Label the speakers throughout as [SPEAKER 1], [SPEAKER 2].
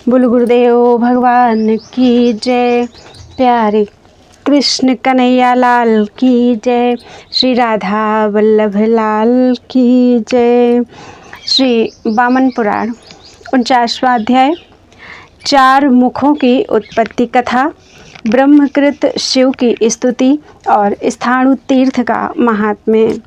[SPEAKER 1] बोल गुरुदेव भगवान की जय। प्यारे कृष्ण कन्हैया लाल की जय। श्री राधा वल्लभ लाल की जय। श्री वामन पुराण 49वां अध्याय, 4 मुखों की उत्पत्ति कथा, ब्रह्मकृत शिव की स्तुति और स्थाणु तीर्थ का महात्म्य।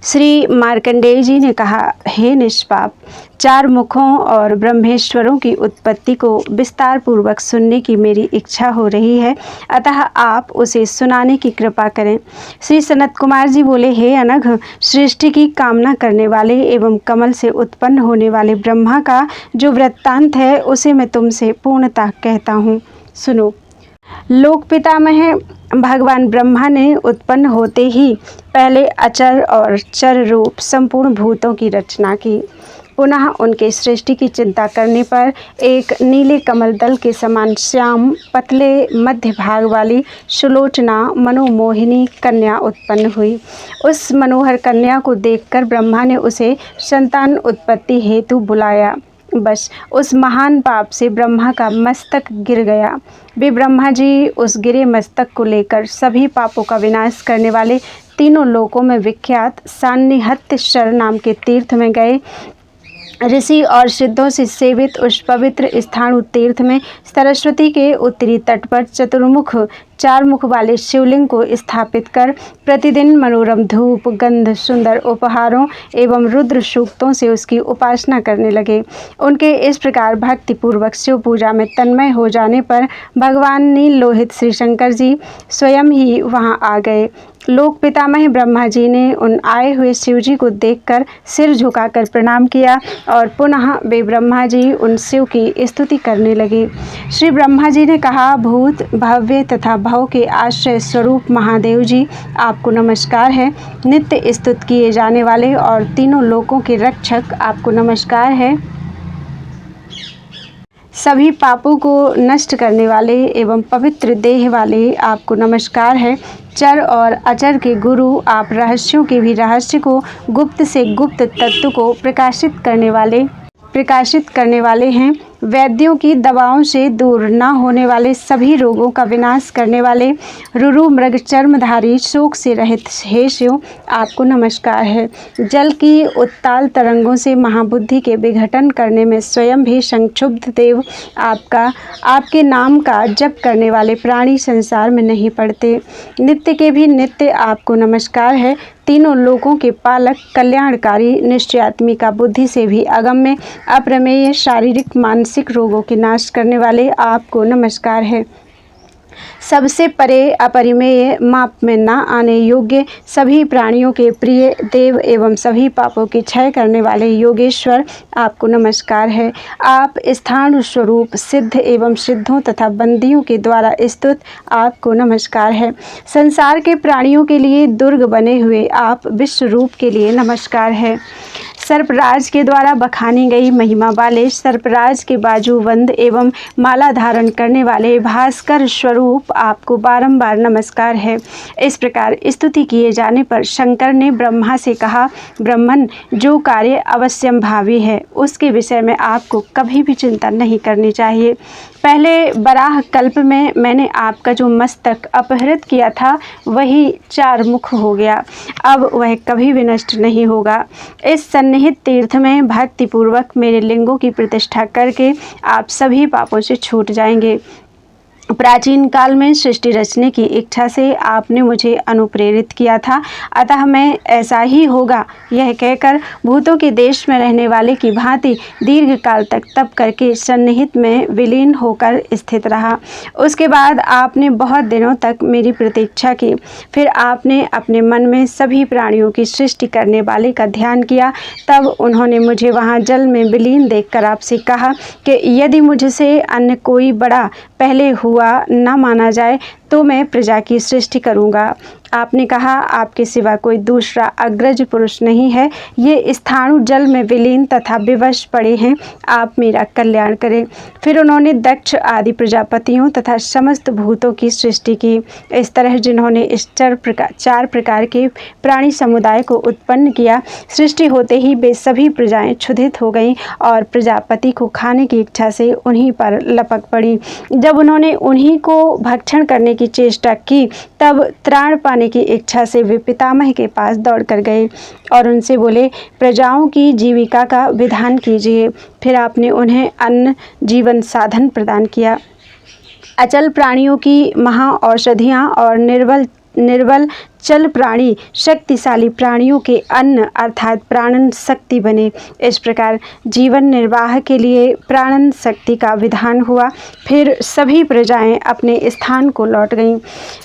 [SPEAKER 1] श्री मार्कंडेय जी ने कहा, हे निष्पाप, 4 मुखों और ब्रह्मेश्वरों की उत्पत्ति को विस्तार पूर्वक सुनने की मेरी इच्छा हो रही है, अतः आप उसे सुनाने की कृपा करें। श्री सनत कुमार जी बोले, हे अनघ, सृष्टि की कामना करने वाले एवं कमल से उत्पन्न होने वाले ब्रह्मा का जो वृत्तांत है उसे मैं तुमसे पूर्णतः कहता हूँ, सुनो। लोक पितामह भगवान ब्रह्मा ने उत्पन्न होते ही पहले अचर और चर रूप संपूर्ण भूतों की रचना की। पुनः उनके सृष्टि की चिंता करने पर एक नीले कमल दल के समान श्याम पतले मध्य भाग वाली सुलोचना मनोमोहिनी कन्या उत्पन्न हुई। उस मनोहर कन्या को देखकर ब्रह्मा ने उसे संतान उत्पत्ति हेतु बुलाया। बस उस महान पाप से ब्रह्मा का मस्तक गिर गया। वे ब्रह्मा जी उस गिरे मस्तक को लेकर सभी पापों का विनाश करने वाले तीनों लोकों में विख्यात सान्निहत्येश्वर नाम के तीर्थ में गए। ऋषि और सिद्धों से सेवित उस पवित्र स्थाणु तीर्थ में सरस्वती के उत्तरी तट पर चतुर्मुख 4 मुख वाले शिवलिंग को स्थापित कर प्रतिदिन मनोरम धूप गंध सुंदर उपहारों एवं रुद्र सूक्तों से उसकी उपासना करने लगे। उनके इस प्रकार भक्तिपूर्वक शिव पूजा में तन्मय हो जाने पर भगवान नील लोहित श्री शंकर जी स्वयं ही वहां आ गए। लोक पितामह ब्रह्मा जी ने उन आए हुए शिव जी को देखकर सिर झुकाकर प्रणाम किया और पुनः वे ब्रह्मा जी उन शिव की स्तुति करने लगे। श्री ब्रह्मा जी ने कहा, भूत भव्य तथा भव के आश्रय स्वरूप महादेव जी, आपको नमस्कार है। नित्य स्तुत किए जाने वाले और तीनों लोकों के रक्षक, आपको नमस्कार है। सभी पापों को नष्ट करने वाले एवं पवित्र देह वाले, आपको नमस्कार है। चर और अचर के गुरु, आप रहस्यों के भी रहस्य को गुप्त से गुप्त तत्व को प्रकाशित करने वाले हैं। वैद्यों की दवाओं से दूर न होने वाले सभी रोगों का विनाश करने वाले रुरु मृग चर्मधारी शोक से रहित हे शिव, आपको नमस्कार है। जल की उत्ताल तरंगों से महाबुद्धि के विघटन करने में स्वयं भी संक्षुब्ध देव, आपके नाम का जप करने वाले प्राणी संसार में नहीं पड़ते। नित्य के भी नित्य आपको नमस्कार है। तीनों लोकों के पालक, कल्याणकारी, निश्चयात्मिका बुद्धि से भी अगम्य, अप्रमेय, शारीरिक मानसिक रोगों के नाश करने वाले, आपको नमस्कार है। सबसे परे, अपरिमेय, माप में न आने योग्य, सभी प्राणियों के प्रिय देव एवं सभी पापों के क्षय करने वाले योगेश्वर, आपको नमस्कार है। आप स्थाणु स्वरूप सिद्ध एवं सिद्धों तथा बंदियों के द्वारा स्तुत, आपको नमस्कार है। संसार के प्राणियों के लिए दुर्ग बने हुए आप विश्व रूप के लिए नमस्कार है। सर्पराज के द्वारा बखानी गई महिमा वाले, सर्पराज के बाजूबंद एवं माला धारण करने वाले भास्कर स्वरूप, आपको बारंबार नमस्कार है। इस प्रकार स्तुति किए जाने पर शंकर ने ब्रह्मा से कहा, ब्रह्मन, जो कार्य अवश्यंभावी है उसके विषय में आपको कभी भी चिंता नहीं करनी चाहिए। पहले बराह कल्प में मैंने आपका जो मस्तक अपहृत किया था वही 4 मुख हो गया, अब वह कभी भी नष्ट नहीं होगा। इस सन्निहित तीर्थ में भक्तिपूर्वक मेरे लिंगों की प्रतिष्ठा करके आप सभी पापों से छूट जाएंगे। प्राचीन काल में सृष्टि रचने की इच्छा से आपने मुझे अनुप्रेरित किया था, अतः मैं ऐसा ही होगा यह कहकर भूतों के देश में रहने वाले की भांति दीर्घ काल तक तप करके सन्निहित में विलीन होकर स्थित रहा। उसके बाद आपने बहुत दिनों तक मेरी प्रतीक्षा की। फिर आपने अपने मन में सभी प्राणियों की सृष्टि करने वाले का ध्यान किया। तब उन्होंने मुझे वहाँ जल में विलीन देखकर आपसे कहा कि यदि मुझसे अन्य कोई बड़ा पहले हुआ न माना जाए तो मैं प्रजा की सृष्टि करूँगा। आपने कहा, आपके सिवा कोई दूसरा अग्रज पुरुष नहीं है। ये स्थाणु जल में विलीन तथा विवश पड़े हैं, आप मेरा कल्याण करें। फिर उन्होंने दक्ष आदि प्रजापतियों तथा समस्त भूतों की सृष्टि की। इस तरह जिन्होंने इस चार प्रकार के प्राणी समुदाय को उत्पन्न किया, सृष्टि होते ही वे सभी प्रजाएं क्षुधित हो गईं और प्रजापति को खाने की इच्छा से उन्हीं पर लपक पड़ी। जब उन्होंने उन्हीं को भक्षण करने की चेष्टा की, तब त्राण पाने की इच्छा से वे पितामह के पास दौड़ कर गए और उनसे बोले, प्रजाओं की जीविका का विधान कीजिए। फिर आपने उन्हें अन्न जीवन साधन प्रदान किया। अचल प्राणियों की महा औषधियाँ और निर्बल चल प्राणी शक्तिशाली प्राणियों के अन्न अर्थात प्राणन शक्ति बने। इस प्रकार जीवन निर्वाह के लिए प्राणन शक्ति का विधान हुआ। फिर सभी प्रजाएं अपने स्थान को लौट गईं।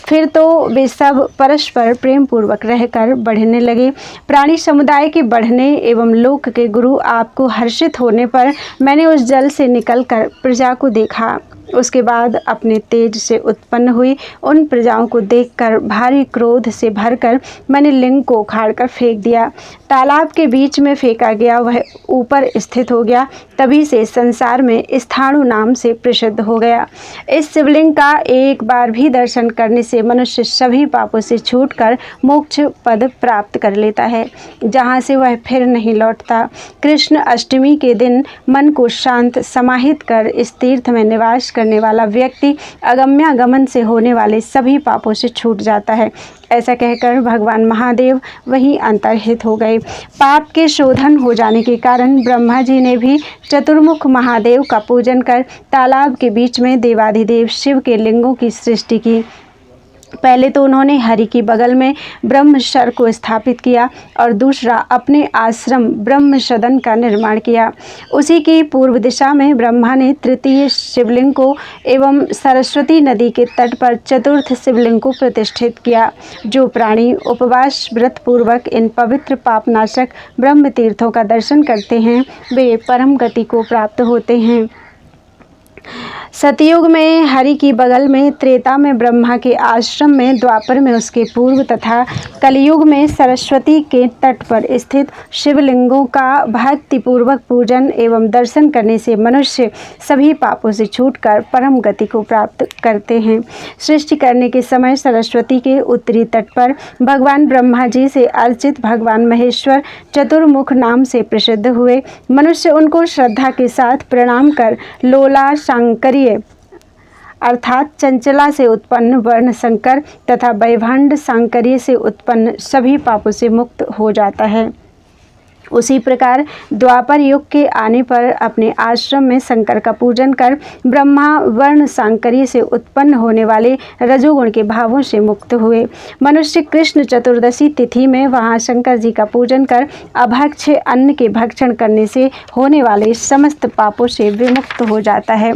[SPEAKER 1] फिर तो वे सब परस्पर प्रेम पूर्वक रहकर बढ़ने लगे। प्राणी समुदाय के बढ़ने एवं लोक के गुरु आपको हर्षित होने पर मैंने उस जल से निकलकर प्रजा को देखा। उसके बाद अपने तेज से उत्पन्न हुई उन प्रजाओं को देखकर भारी क्रोध से भरकर मैंने लिंग को उखाड़कर फेंक दिया। तालाब के बीच में फेंका गया वह ऊपर स्थित हो गया। तभी से संसार में स्थाणु नाम से प्रसिद्ध हो गया। इस शिवलिंग का एक बार भी दर्शन करने से मनुष्य सभी पापों से छूटकर मोक्ष पद प्राप्त कर लेता है, जहाँ से वह फिर नहीं लौटता। कृष्ण अष्टमी के दिन मन को शांत समाहित कर इस तीर्थ में निवास करने वाला व्यक्ति अगम्यागमन से होने वाले सभी पापों से छूट जाता है। ऐसा कहकर भगवान महादेव वहीं अंतर्हित हो गए। पाप के शोधन हो जाने के कारण ब्रह्मा जी ने भी चतुर्मुख महादेव का पूजन कर तालाब के बीच में देवाधिदेव शिव के लिंगों की सृष्टि की। पहले तो उन्होंने हरि की बगल में ब्रह्मशर को स्थापित किया और दूसरा अपने आश्रम ब्रह्म सदन का निर्माण किया। उसी की पूर्व दिशा में ब्रह्मा ने तृतीय शिवलिंग को एवं सरस्वती नदी के तट पर चतुर्थ शिवलिंग को प्रतिष्ठित किया। जो प्राणी उपवास व्रत पूर्वक इन पवित्र पापनाशक ब्रह्म तीर्थों का दर्शन करते हैं, वे परम गति को प्राप्त होते हैं। सतयुग में हरि की बगल में, त्रेता में ब्रह्मा के आश्रम में, द्वापर में उसके पूर्व तथा कलयुग में सरस्वती के तट पर स्थित शिवलिंगों का भक्तिपूर्वक पूजन एवं दर्शन करने से मनुष्य सभी पापों से छूटकर परम गति को प्राप्त करते हैं। सृष्टि करने के समय सरस्वती के उत्तरी तट पर भगवान ब्रह्मा जी से अर्चित भगवान महेश्वर चतुर्मुख नाम से प्रसिद्ध हुए। मनुष्य उनको श्रद्धा के साथ प्रणाम कर लोला शांकरीय अर्थात चंचला से उत्पन्न वर्ण संकर तथा वैभंड सांकर्य से उत्पन्न सभी पापों से मुक्त हो जाता है। उसी प्रकार द्वापर युग के आने पर अपने आश्रम में शंकर का पूजन कर ब्रह्मा वर्ण सांकर्य से उत्पन्न होने वाले रजोगुण के भावों से मुक्त हुए। मनुष्य कृष्ण चतुर्दशी तिथि में वहाँ शंकर जी का पूजन कर अभक्ष अन्न के भक्षण करने से होने वाले समस्त पापों से विमुक्त हो जाता है।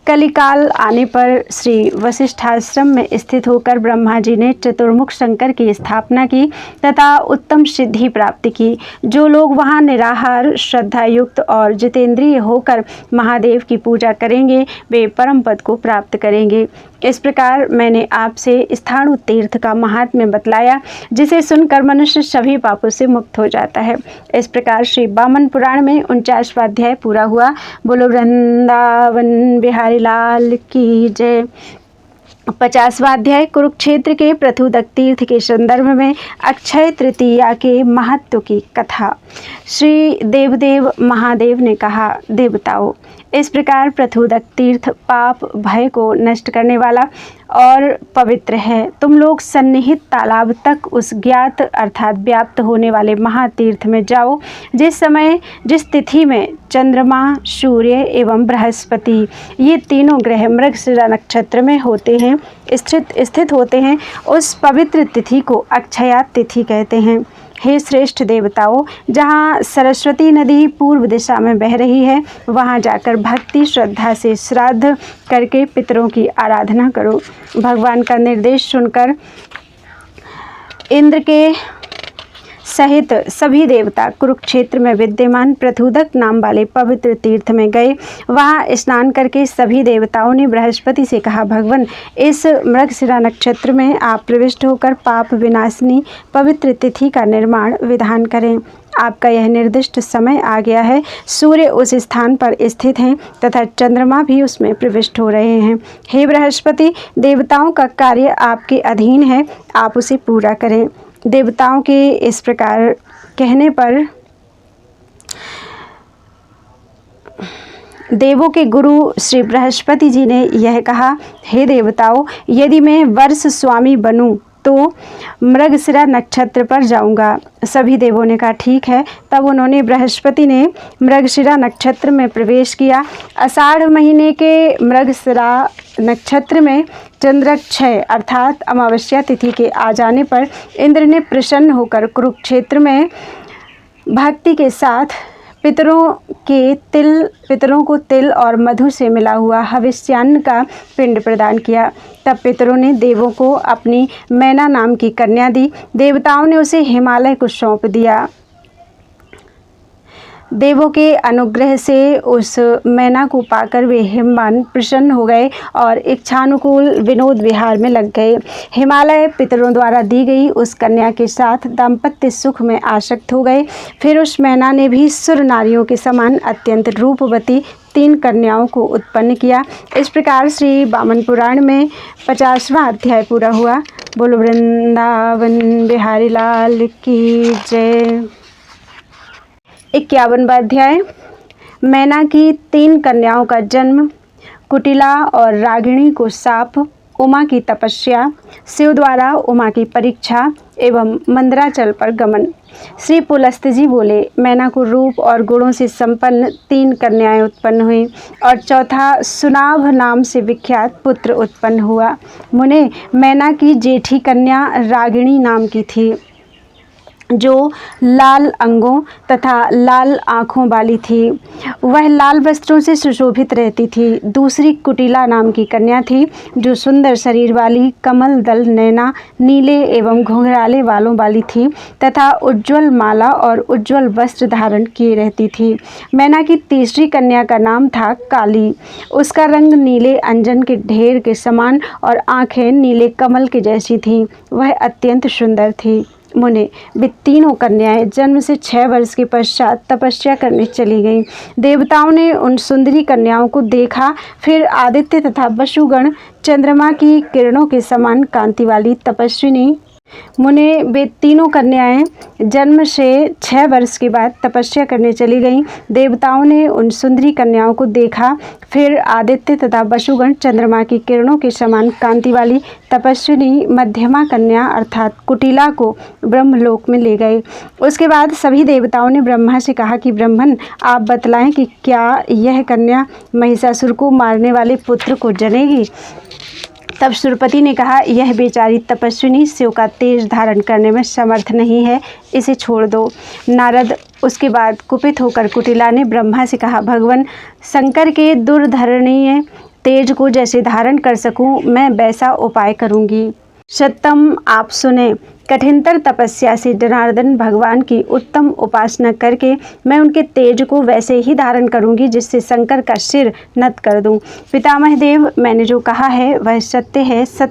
[SPEAKER 1] कलिकाल आने पर श्री वशिष्ठाश्रम में स्थित होकर ब्रह्मा जी ने चतुर्मुख शंकर की स्थापना की तथा उत्तम सिद्धि प्राप्त की। जो लोग वहाँ निराहार श्रद्धा युक्त और जितेंद्रिय होकर महादेव की पूजा करेंगे, वे परम पद को प्राप्त करेंगे। इस प्रकार मैंने आपसे स्थाणु तीर्थ का महात्म्य बतलाया, जिसे सुनकर मनुष्य सभी पापों से मुक्त हो जाता है। इस प्रकार श्री वामन पुराण में 49वां अध्याय पूरा हुआ। बोलो वृंदावन बिहारी लाल की जय। 50वां अध्याय कुरुक्षेत्र के प्रथुदक तीर्थ के संदर्भ में अक्षय तृतीया के महत्व की कथा। श्री देवदेव महादेव ने कहा, देवताओं, इस प्रकार प्रथुदक तीर्थ पाप भय को नष्ट करने वाला और पवित्र है। तुम लोग सन्निहित तालाब तक उस ज्ञात अर्थात व्याप्त होने वाले महातीर्थ में जाओ, जिस समय जिस तिथि में चंद्रमा, सूर्य एवं बृहस्पति ये तीनों ग्रह मृगशिरा नक्षत्र में होते हैं स्थित होते हैं, उस पवित्र तिथि को अक्षया तिथि कहते हैं। हे श्रेष्ठ देवताओं, जहाँ सरस्वती नदी पूर्व दिशा में बह रही है, वहाँ जाकर भक्ति श्रद्धा से श्राद्ध करके पितरों की आराधना करो। भगवान का निर्देश सुनकर इंद्र के सहित सभी देवता कुरुक्षेत्र में विद्यमान पृथुदक नाम वाले पवित्र तीर्थ में गए। वहां स्नान करके सभी देवताओं ने बृहस्पति से कहा, भगवान, इस मृगशिरा नक्षत्र में आप प्रविष्ट होकर पाप विनाशिनी पवित्र तिथि का निर्माण विधान करें। आपका यह निर्दिष्ट समय आ गया है। सूर्य उस स्थान पर स्थित हैं तथा चंद्रमा भी उसमें प्रविष्ट हो रहे हैं। हे बृहस्पति, देवताओं का कार्य आपके अधीन है, आप उसे पूरा करें। देवताओं के इस प्रकार कहने पर देवों के गुरु श्री बृहस्पति जी ने यह कहा, हे देवताओं, यदि मैं वर्ष स्वामी बनूं तो मृगशिरा नक्षत्र पर जाऊंगा। सभी देवों ने कहा, ठीक है। तब उन्होंने बृहस्पति ने मृगशिरा नक्षत्र में प्रवेश किया। आषाढ़ महीने के मृगशिरा नक्षत्र में चंद्रक्षय अर्थात अमावस्या तिथि के आ जाने पर इंद्र ने प्रसन्न होकर कुरुक्षेत्र में भक्ति के साथ पितरों को तिल और मधु से मिला हुआ हविष्यान्न का पिंड प्रदान किया। तब पितरों ने देवों को अपनी मैना नाम की कन्या दी। देवताओं ने उसे हिमालय को सौंप दिया। देवों के अनुग्रह से उस मैना को पाकर वे हिमवान प्रसन्न हो गए और इच्छानुकूल विनोद विहार में लग गए। हिमालय पितरों द्वारा दी गई उस कन्या के साथ दाम्पत्य सुख में आसक्त हो गए। फिर उस मैना ने भी सुर नारियों के समान अत्यंत रूपवती 3 कन्याओं को उत्पन्न किया। इस प्रकार श्री वामन पुराण में 50वां अध्याय पूरा हुआ। बोलो वृंदावन बिहारी लाल की जय। 51वां अध्याय। मैना की 3 कन्याओं का जन्म, कुटिला और रागिणी को शाप, उमा की तपस्या, शिव द्वारा उमा की परीक्षा एवं मंदराचल पर गमन। श्री पुलस्त्य जी बोले, मैना को रूप और गुणों से संपन्न 3 कन्याएं उत्पन्न हुई और चौथा सुनाभ नाम से विख्यात पुत्र उत्पन्न हुआ। मुने, मैना की जेठी कन्या रागिणी नाम की थी, जो लाल अंगों तथा लाल आँखों वाली थी। वह लाल वस्त्रों से सुशोभित रहती थी। दूसरी कुटिला नाम की कन्या थी, जो सुंदर शरीर वाली, कमल दल नैना, नीले एवं घुंघराले बालों वाली थी तथा उज्ज्वल माला और उज्ज्वल वस्त्र धारण किए रहती थी। मैना की तीसरी कन्या का नाम था काली। उसका रंग नीले अंजन के ढेर के समान और आँखें नीले कमल के जैसी थीं। वह अत्यंत सुंदर थी। मुने, वे तीनों कन्याएं जन्म से 6 वर्ष के पश्चात तपस्या करने चली गईं। देवताओं ने उन सुंदरी कन्याओं को देखा। फिर आदित्य तथा वसुगण चंद्रमा की किरणों के समान कांति वाली तपस्विनी मुने, वे तीनों कन्याएं जन्म से 6 वर्ष के बाद तपस्या करने चली गईं। देवताओं ने उन सुंदरी कन्याओं को देखा। फिर आदित्य तथा वसुगण चंद्रमा की किरणों के समान कांति वाली तपस्विनी मध्यमा कन्या अर्थात कुटिला को ब्रह्मलोक में ले गए। उसके बाद सभी देवताओं ने ब्रह्मा से कहा कि ब्रह्मन, आप बतलाएं कि क्या यह कन्या महिषासुर को मारने वाले पुत्र को जनेगी। तब सुरपति ने कहा, यह बेचारी तपस्विनी शिव का तेज धारण करने में समर्थ नहीं है, इसे छोड़ दो। नारद उसके बाद कुपित होकर कुटिला ने ब्रह्मा से कहा, भगवान, शंकर के दुर्धरणीय तेज को जैसे धारण कर सकूं, मैं वैसा उपाय करूंगी। सत्यम, आप सुने। कठिनतर तपस्या से जनार्दन भगवान की उत्तम उपासना करके मैं उनके तेज को वैसे ही धारण करूंगी जिससे शंकर का सिर नत कर दूं। पितामह देव, मैंने जो कहा है वह सत्य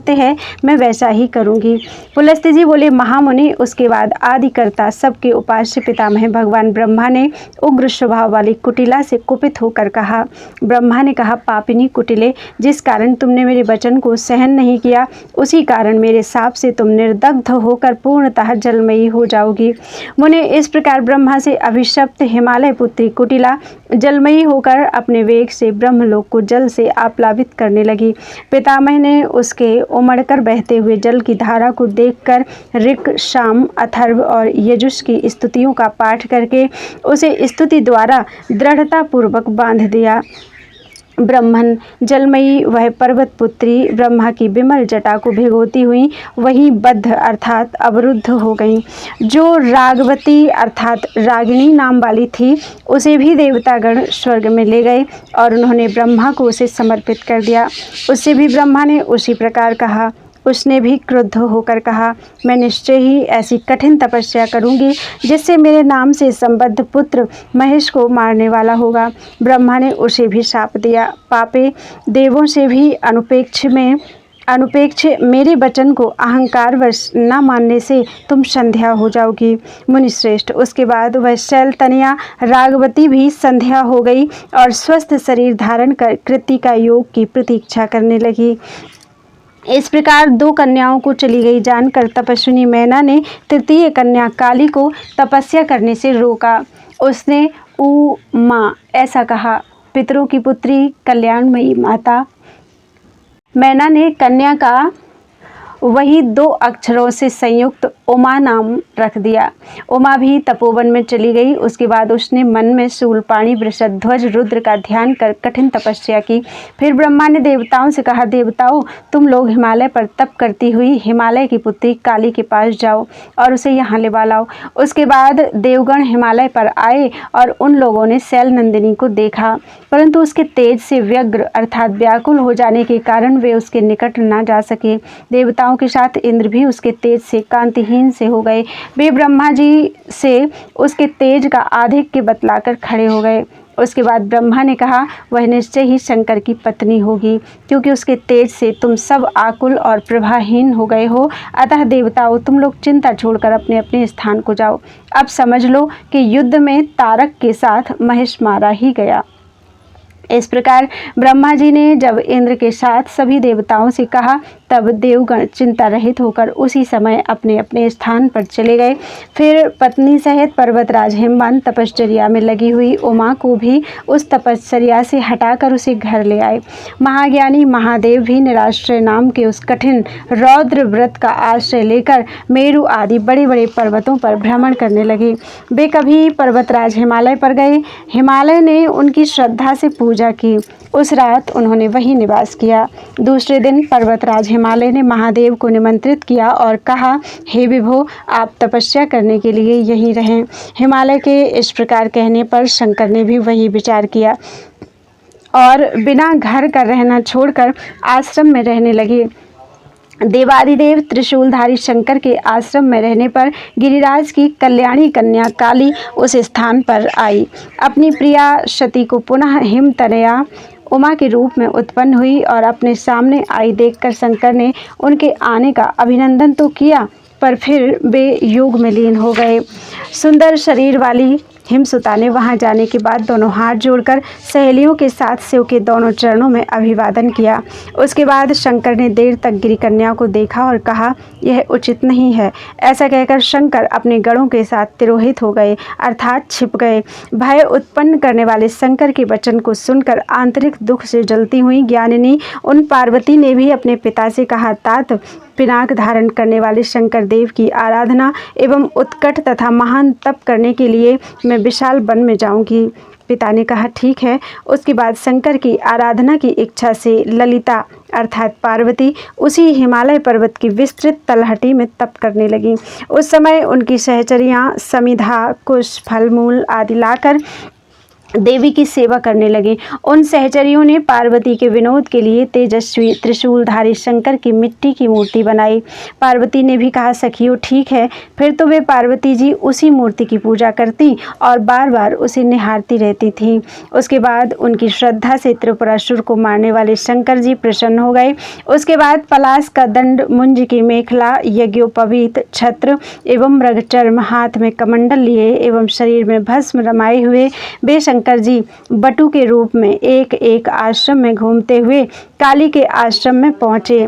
[SPEAKER 1] है, मैं वैसा ही करूंगी। पुलस्त्य जी बोले, महामुनि, उसके बाद आदिकर्ता सबके उपास्य पितामह भगवान ब्रह्मा ने उग्र स्वभाव वाली कुटिला से कुपित होकर कहा। ब्रह्मा ने कहा, पापिनी कुटिले, जिस कारण तुमने मेरे वचन को सहन नहीं किया, उसी कारण मेरे शाप से तुम निर्दग्ध होकर पूर्णतः जलमयी हो जाओगी। मुने, इस प्रकार ब्रह्मा से अभिशप्त हिमालय पुत्री कुटिला जलमयी होकर अपने वेग से ब्रह्मलोक को जल से आप्लावित करने लगी। पितामह ने उसके उमड़कर बहते हुए जल की धारा को देखकर ऋक्, साम, अथर्व और यजुष की स्तुतियों का पाठ करके उसे स्तुति द्वारा दृढ़ता पूर्वक बांध दिया। ब्रह्मन, जलमयी वह पर्वत पुत्री ब्रह्मा की विमल जटा को भिगोती हुई वहीं बद्ध अर्थात अवरुद्ध हो गई। जो रागवती अर्थात रागिणी नाम वाली थी, उसे भी देवतागण स्वर्ग में ले गए और उन्होंने ब्रह्मा को उसे समर्पित कर दिया। उससे भी ब्रह्मा ने उसी प्रकार कहा। उसने भी क्रुद्ध होकर कहा, मैं निश्चय ही ऐसी कठिन तपस्या करूंगी जिससे मेरे नाम से संबद्ध पुत्र महेश को मारने वाला होगा। ब्रह्मा ने उसे भी शाप दिया, पापे देवों से भी अनुपेक्ष मेरे वचन को अहंकारवश न मानने से तुम संध्या हो जाओगी। मुनिश्रेष्ठ, उसके बाद वह शैलतनया रागवती भी संध्या हो गई और स्वस्थ शरीर धारण कर कृतिका योग की प्रतीक्षा करने लगी। इस प्रकार 2 कन्याओं को चली गई जानकर तपस्विनी मैना ने तृतीय कन्या काली को तपस्या करने से रोका। उसने उमा ऐसा कहा, पितरों की पुत्री कल्याणमयी माता। मैना ने कन्या का वही 2 अक्षरों से संयुक्त उमा नाम रख दिया। उमा भी तपोवन में चली गई। उसके बाद उसने मन में शूलपाणी वृषध्वज रुद्र का ध्यान कर कठिन तपस्या की। फिर ब्रह्मा ने देवताओं से कहा, देवताओं, तुम लोग हिमालय पर तप करती हुई हिमालय की पुत्री काली के पास जाओ और उसे यहाँ ले लाओ। उसके बाद देवगण हिमालय पर आए और उन लोगों ने शैल नंदिनी को देखा, परंतु उसके तेज से व्यग्र अर्थात व्याकुल हो जाने के कारण वे उसके निकट न जा सके। देवताओं के साथ इंद्र भी उसके तेज से कांतिहीन से हो गए। वे ब्रह्मा जी से उसके तेज का आधिक्य बतलाकर खड़े हो गए। उसके बाद ब्रह्मा ने कहा, वह निश्चय ही शंकर की पत्नी होगी, क्योंकि उसके तेज से तुम सब आकुल और प्रभाहीन हो गए हो। अतः देवताओं, तुम लोग चिंता छोड़कर अपने अपने स्थान को जाओ। अब समझ लो कि युद्ध में तारक के साथ महेश मारा ही गया। इस प्रकार ब्रह्मा जी ने जब इंद्र के साथ सभी देवताओं से कहा, तब देवगण चिंता रहित होकर उसी समय अपने अपने स्थान पर चले गए। फिर पत्नी सहित पर्वतराज हिमवान तपश्चर्या में लगी हुई उमा को भी उस तपश्चर्या से हटाकर उसे घर ले आए। महाज्ञानी महादेव भी निराश्रय नाम के उस कठिन रौद्र व्रत का आश्रय लेकर मेरु आदि बड़े बड़े पर्वतों पर भ्रमण करने लगे। वे कभी पर्वतराज हिमालय पर गए। हिमालय ने उनकी श्रद्धा से पूजा की। उस रात उन्होंने वहीं निवास किया। दूसरे दिन पर्वतराज हिमालय ने महादेव को निमंत्रित किया और कहा, हे विभो, आप तपस्या करने के लिए यहीं रहें। हिमालय के इस प्रकार कहने पर शंकर ने भी वही विचार किया और बिना घर का रहना छोड़कर आश्रम में रहने लगे। देवादिदेव त्रिशूलधारी शंकर के आश्रम में रहने पर गिरिराज की कल्याणी कन्या काली उस स्थान पर आई। अपनी प्रिया सती को पुनः हिमतनया उमा के रूप में उत्पन्न हुई और अपने सामने आई देखकर शंकर ने उनके आने का अभिनंदन तो किया, पर फिर वे योग में लीन हो गए। सुंदर शरीर वाली हिमसुता ने वहां जाने के बाद दोनों हाथ जोड़कर सहेलियों के साथ शिव के दोनों चरणों में अभिवादन किया। उसके बाद शंकर ने देर तक गिरी कन्या को देखा और कहा, यह उचित नहीं है। ऐसा कहकर शंकर अपने गणों के साथ तिरोहित हो गए, अर्थात छिप गए। भय उत्पन्न करने वाले शंकर के वचन को सुनकर आंतरिक दुख से जलती हुई ज्ञानिनी उन पार्वती ने भी अपने पिता से कहा, तात, पिनाक धारण करने वाले शंकर देव की आराधना एवं उत्कट तथा महान तप करने के लिए मैं विशाल वन में जाऊंगी। पिता ने कहा, ठीक है। उसके बाद शंकर की आराधना की इच्छा से ललिता अर्थात पार्वती उसी हिमालय पर्वत की विस्तृत तलहटी में तप करने लगी। उस समय उनकी सहचरियाँ समिधा, कुश, फलमूल आदि लाकर देवी की सेवा करने लगी। उन सहचरियों ने पार्वती के विनोद के लिए तेजस्वी त्रिशूलधारी शंकर की मिट्टी की मूर्ति बनाई। पार्वती ने भी कहा, सखियों, ठीक है। फिर तो वे पार्वती जी उसी मूर्ति की पूजा करती और बार बार उसे निहारती रहती थीं। उसके बाद उनकी श्रद्धा से त्रिपुरासुर को मारने वाले शंकर जी प्रसन्न हो गए। उसके बाद पलाश का दंड, मुंज की मेखला, यज्ञोपवीत छत्र एवं मृगचर्म, हाथ में कमंडल लिए एवं शरीर में भस्म रमाए हुए वे शंकर जी बटु के रूप में एक एक आश्रम में घूमते हुए काली के आश्रम में पहुँचे।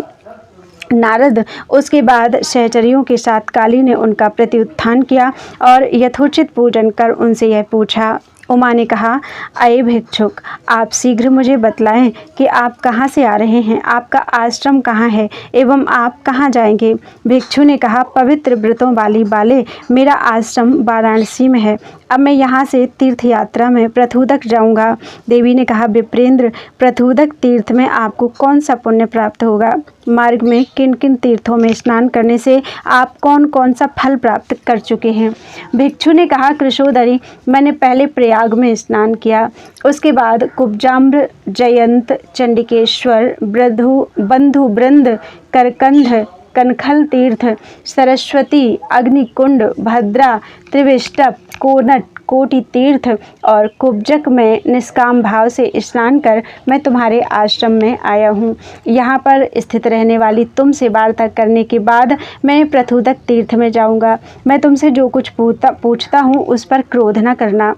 [SPEAKER 1] नारद उसके बाद सहचरियों के साथ काली ने उनका प्रत्युत्थान किया और यथोचित पूजन कर उनसे यह पूछा। उमा ने कहा, अये भिक्षुक, आप शीघ्र मुझे बतलाएं कि आप कहाँ से आ रहे हैं, आपका आश्रम कहाँ है एवं आप कहाँ जाएंगे। भिक्षु ने कहा, पवित्र व्रतों वाली बाले, मेरा आश्रम वाराणसी में है। अब मैं यहाँ से तीर्थ यात्रा में प्रथुदक जाऊँगा। देवी ने कहा, विप्रेंद्र, प्रथुदक तीर्थ में आपको कौन सा पुण्य प्राप्त होगा? मार्ग में किन किन तीर्थों में स्नान करने से आप कौन कौन सा फल प्राप्त कर चुके हैं? भिक्षु ने कहा, कृशोदरी, मैंने पहले प्रयाग याग में स्नान किया। उसके बाद कुब्जाम्र, जयंत, चंडिकेश्वर, बंधु वृंद, करकंध, कनखल तीर्थ, सरस्वती, अग्निकुंड, भद्रा, त्रिविष्टप, कोनट, कोटि तीर्थ और कुब्जक में निष्काम भाव से स्नान कर मैं तुम्हारे आश्रम में आया हूँ। यहाँ पर स्थित रहने वाली तुमसे वार्ता करने के बाद मैं प्रथुदक तीर्थ में जाऊँगा। मैं तुमसे जो कुछ पूछता हूँ उस पर क्रोध न करना।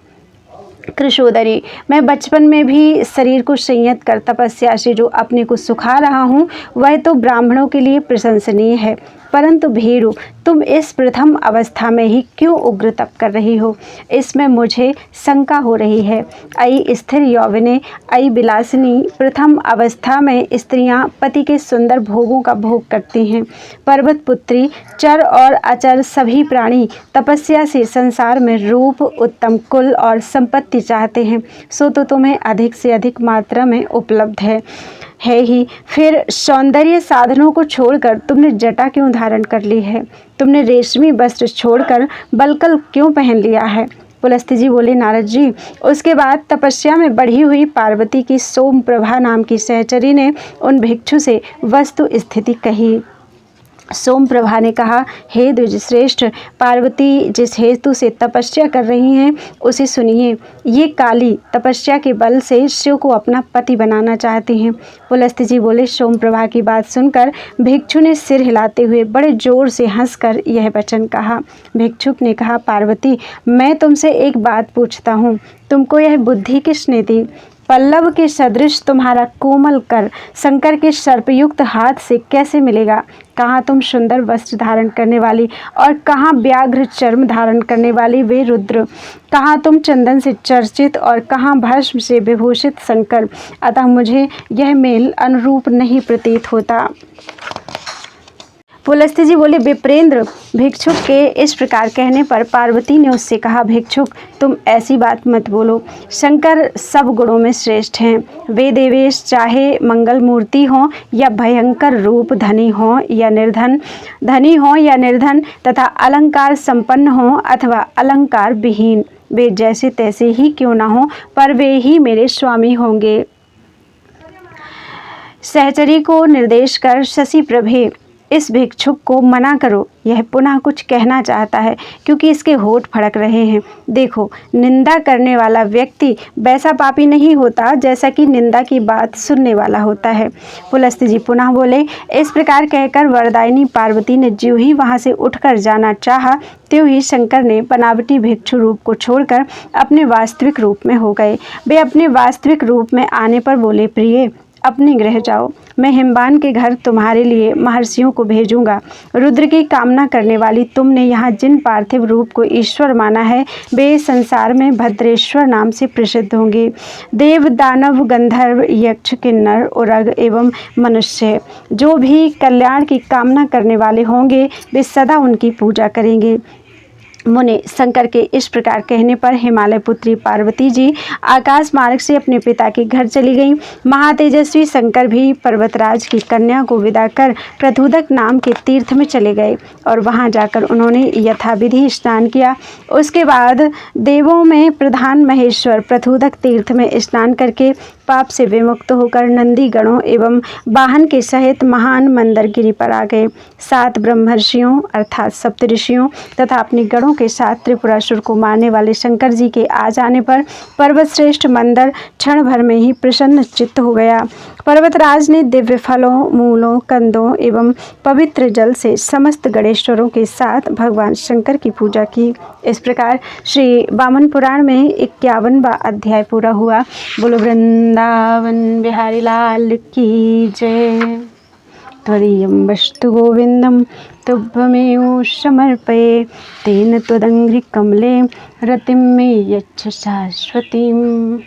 [SPEAKER 1] कृशोदरी, मैं बचपन में भी शरीर को संयत कर तपस्या से जो अपने को सुखा रहा हूँ वह तो ब्राह्मणों के लिए प्रशंसनीय है, परंतु भीरु, तुम इस प्रथम अवस्था में ही क्यों उग्र तप कर रही हो, इसमें मुझे शंका हो रही है। अयि स्थिर यौवने, अयि विलासिनी, प्रथम अवस्था में स्त्रियां पति के सुंदर भोगों का भोग करती हैं। पर्वत पुत्री, चर और अचर सभी प्राणी तपस्या से संसार में रूप, उत्तम कुल और संपत्ति चाहते हैं, सो तो तुम्हें अधिक से अधिक मात्रा में उपलब्ध है ही। फिर सौंदर्य साधनों को छोड़कर तुमने जटा क्यों धारण कर ली है? तुमने रेशमी वस्त्र छोड़कर बलकल क्यों पहन लिया है? पुलस्त्य जी बोले, नारद जी, उसके बाद तपस्या में बढ़ी हुई पार्वती की सोमप्रभा नाम की सहचरी ने उन भिक्षु से वस्तु स्थिति कही। सोमप्रभा ने कहा, हे द्विजश्रेष्ठ, पार्वती जिस हेतु से तपस्या कर रही हैं उसे सुनिए। ये काली तपस्या के बल से शिव को अपना पति बनाना चाहती हैं। पुलस्त्य जी बोले, सोमप्रभा की बात सुनकर भिक्षु ने सिर हिलाते हुए बड़े जोर से हंसकर यह वचन कहा। भिक्षुक ने कहा, पार्वती, मैं तुमसे एक बात पूछता हूँ, तुमको यह बुद्धि किसने दी? पल्लव के सदृश तुम्हारा कोमल कर शंकर के सर्पयुक्त हाथ से कैसे मिलेगा? कहाँ तुम सुंदर वस्त्र धारण करने वाली और कहाँ व्याघ्र चर्म धारण करने वाली वे रुद्र? कहाँ तुम चंदन से चर्चित और कहाँ भस्म से विभूषित शंकर? अतः मुझे यह मेल अनुरूप नहीं प्रतीत होता। पुलस्त्य जी बोले, विप्रेंद्र, भिक्षुक के इस प्रकार कहने पर पार्वती ने उससे कहा, भिक्षुक, तुम ऐसी बात मत बोलो। शंकर सब गुणों में श्रेष्ठ हैं। वे देवेश चाहे मंगल मूर्ति हों या भयंकर रूप, धनी हों या निर्धन तथा अलंकार संपन्न हों अथवा अलंकार विहीन, वे जैसे तैसे ही क्यों ना हो, पर वे ही मेरे स्वामी होंगे। सहचरी को निर्देश कर शशि प्रभे, इस भिक्षुक को मना करो, यह पुनः कुछ कहना चाहता है क्योंकि इसके होठ फड़क रहे हैं। देखो, निंदा करने वाला व्यक्ति वैसा पापी नहीं होता जैसा कि निंदा की बात सुनने वाला होता है। पुलस्त्य जी पुनः बोले, इस प्रकार कहकर वरदायिनी पार्वती ने ज्यों ही वहां से उठकर जाना चाहा त्यों ही शंकर ने बनावटी भिक्षु रूप को छोड़कर अपने वास्तविक रूप में हो गए। वे अपने वास्तविक रूप में आने पर बोले, प्रिय, अपने गृह जाओ, मैं हिमवान के घर तुम्हारे लिए महर्षियों को भेजूंगा। रुद्र की कामना करने वाली तुमने यहाँ जिन पार्थिव रूप को ईश्वर माना है वे संसार में भद्रेश्वर नाम से प्रसिद्ध होंगे। देव, दानव, गंधर्व, यक्ष, किन्नर, उरग एवं मनुष्य जो भी कल्याण की कामना करने वाले होंगे वे सदा उनकी पूजा करेंगे। मुने, शंकर के इस प्रकार कहने पर हिमालय पुत्री पार्वती जी आकाश मार्ग से अपने पिता के घर चली गईं। महातेजस्वी शंकर भी पर्वतराज की कन्या को विदा कर प्रथुदक नाम के तीर्थ में चले गए और वहां जाकर उन्होंने यथाविधि स्नान किया। उसके बाद देवों में प्रधान महेश्वर प्रथुदक तीर्थ में स्नान करके पाप से विमुक्त होकर नंदी गणों एवं वाहन के सहित महान मंदरगिरी पर आ गए। 7 ब्रह्मर्षियों अर्थात सप्तऋषियों तथा अपने गणों के साथ त्रिपुरासुर को मारने वाले शंकर जी के आ जाने पर पर्वतश्रेष्ठ मंदर क्षण भर में ही प्रसन्न चित्त हो गया। पर्वतराज ने दिव्य फलों, मूलों, कंदों एवं पवित्र जल से समस्त गणेश्वरों के साथ भगवान शंकर की पूजा की। इस प्रकार श्री वामन पुराण में 51वां अध्याय पूरा हुआ। बोलो वृंदावन बिहारी लाल की जय। त्वदीयं वस्तु गोविंदं तुभ्यमेव समर्पये, तेन त्वदङ्घ्रिकमले रतिं मे यच्छ शाश्वतीम्।